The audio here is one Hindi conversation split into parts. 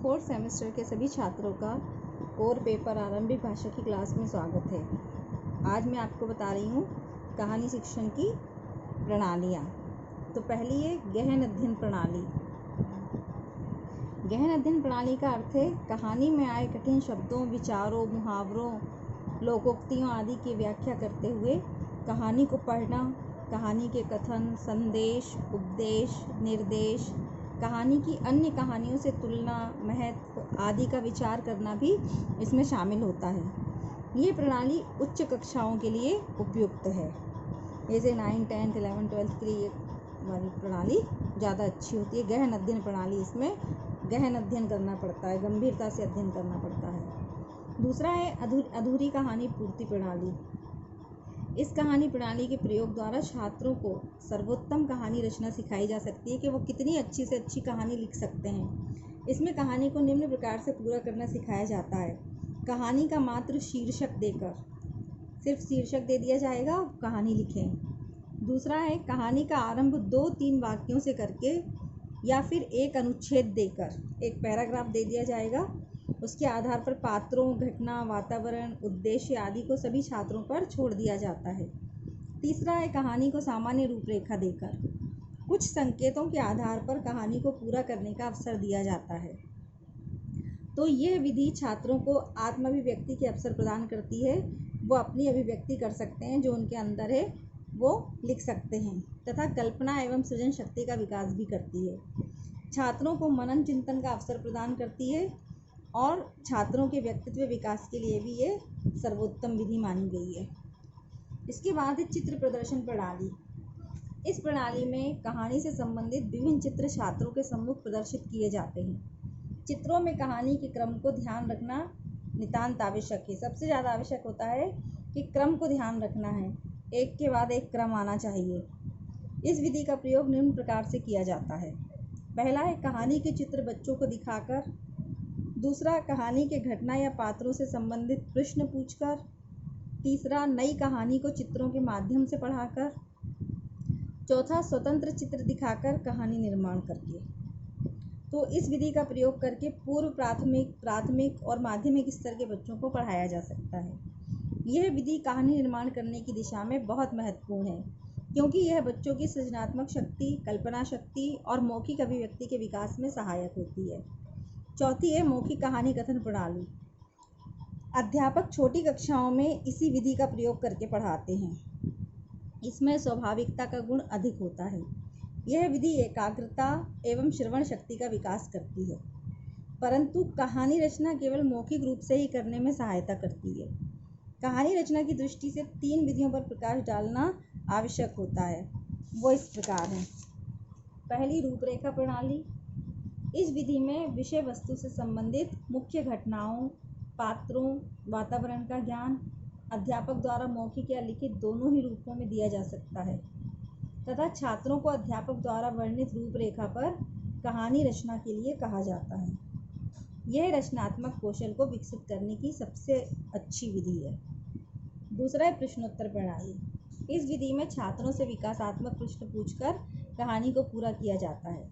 फोर्थ सेमेस्टर के सभी छात्रों का कोर पेपर आरंभिक भाषा की क्लास में स्वागत है। आज मैं आपको बता रही हूँ कहानी शिक्षण की प्रणालियाँ। तो पहली है गहन अध्ययन प्रणाली। गहन अध्ययन प्रणाली का अर्थ है कहानी में आए कठिन शब्दों, विचारों, मुहावरों, लोकोक्तियों आदि की व्याख्या करते हुए कहानी को पढ़ना, कहानी के कथन, संदेश, उपदेश, निर्देश, कहानी की अन्य कहानियों से तुलना, महत्व आदि का विचार करना भी इसमें शामिल होता है। ये प्रणाली उच्च कक्षाओं के लिए उपयुक्त है। जैसे 9, 10, 11, 12 के लिए वाली प्रणाली ज़्यादा अच्छी होती है। गहन अध्ययन प्रणाली, इसमें गहन अध्ययन करना पड़ता है, गंभीरता से अध्ययन करना पड़ता है। दूसरा है अधूरी कहानी पूर्ति प्रणाली। इस कहानी प्रणाली के प्रयोग द्वारा छात्रों को सर्वोत्तम कहानी रचना सिखाई जा सकती है कि वो कितनी अच्छी से अच्छी कहानी लिख सकते हैं। इसमें कहानी को निम्न प्रकार से पूरा करना सिखाया जाता है। कहानी का मात्र शीर्षक देकर, सिर्फ शीर्षक दे दिया जाएगा, कहानी लिखें। दूसरा है कहानी का आरंभ 2-3 वाक्यों से करके या फिर एक अनुच्छेद देकर, एक पैराग्राफ दे दिया जाएगा, उसके आधार पर पात्रों, घटना, वातावरण, उद्देश्य आदि को सभी छात्रों पर छोड़ दिया जाता है। तीसरा है कहानी को सामान्य रूपरेखा देकर कुछ संकेतों के आधार पर कहानी को पूरा करने का अवसर दिया जाता है। तो यह विधि छात्रों को आत्माभिव्यक्ति के अवसर प्रदान करती है। वो अपनी अभिव्यक्ति कर सकते हैं, जो उनके अंदर है वो लिख सकते हैं, तथा कल्पना एवं सृजन शक्ति का विकास भी करती है। छात्रों को मनन चिंतन का अवसर प्रदान करती है और छात्रों के व्यक्तित्व विकास के लिए भी ये सर्वोत्तम विधि मानी गई है। इसके बाद है चित्र प्रदर्शन प्रणाली। इस प्रणाली में कहानी से संबंधित विभिन्न चित्र छात्रों के सम्मुख प्रदर्शित किए जाते हैं। चित्रों में कहानी के क्रम को ध्यान रखना नितांत आवश्यक है। सबसे ज़्यादा आवश्यक होता है कि क्रम को ध्यान रखना है, एक के बाद एक क्रम आना चाहिए। इस विधि का प्रयोग निम्न प्रकार से किया जाता है। पहला है कहानी के चित्र बच्चों को दिखाकर। दूसरा, कहानी के घटना या पात्रों से संबंधित प्रश्न पूछकर। तीसरा, नई कहानी को चित्रों के माध्यम से पढ़ाकर। चौथा, स्वतंत्र चित्र दिखाकर कहानी निर्माण करके। तो इस विधि का प्रयोग करके पूर्व प्राथमिक और माध्यमिक स्तर के बच्चों को पढ़ाया जा सकता है। यह विधि कहानी निर्माण करने की दिशा में बहुत महत्वपूर्ण है, क्योंकि यह बच्चों की सृजनात्मक शक्ति, कल्पना शक्ति और मौखिक अभिव्यक्ति के विकास में सहायक होती है। चौथी है मौखिक कहानी कथन प्रणाली। अध्यापक छोटी कक्षाओं में इसी विधि का प्रयोग करके पढ़ाते हैं। इसमें स्वाभाविकता का गुण अधिक होता है। यह विधि एकाग्रता एवं श्रवण शक्ति का विकास करती है, परंतु कहानी रचना केवल मौखिक रूप से ही करने में सहायता करती है। कहानी रचना की दृष्टि से 3 विधियों पर प्रकाश डालना आवश्यक होता है। वो इस प्रकार है। पहली, रूपरेखा प्रणाली। इस विधि में विषय वस्तु से संबंधित मुख्य घटनाओं, पात्रों, वातावरण का ज्ञान अध्यापक द्वारा मौखिक या लिखित दोनों ही रूपों में दिया जा सकता है, तथा छात्रों को अध्यापक द्वारा वर्णित रूपरेखा पर कहानी रचना के लिए कहा जाता है। यह रचनात्मक कौशल को विकसित करने की सबसे अच्छी विधि है। दूसरा है प्रश्नोत्तर प्रणाली। इस विधि में छात्रों से विकासात्मक प्रश्न पूछकर कहानी को पूरा किया जाता है।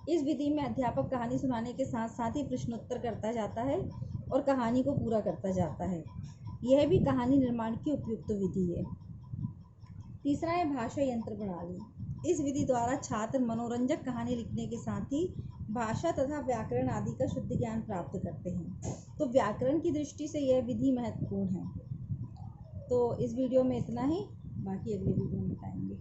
इस विधि में अध्यापक कहानी सुनाने के साथ साथ ही प्रश्नोत्तर करता जाता है और कहानी को पूरा करता जाता है। यह भी कहानी निर्माण की उपयुक्त विधि है। तीसरा है भाषा यंत्र प्रणाली। इस विधि द्वारा छात्र मनोरंजक कहानी लिखने के साथ ही भाषा तथा व्याकरण आदि का शुद्ध ज्ञान प्राप्त करते हैं। तो व्याकरण की दृष्टि से यह विधि महत्वपूर्ण है। तो इस वीडियो में इतना ही, बाकी अगले वीडियो में बताएंगे।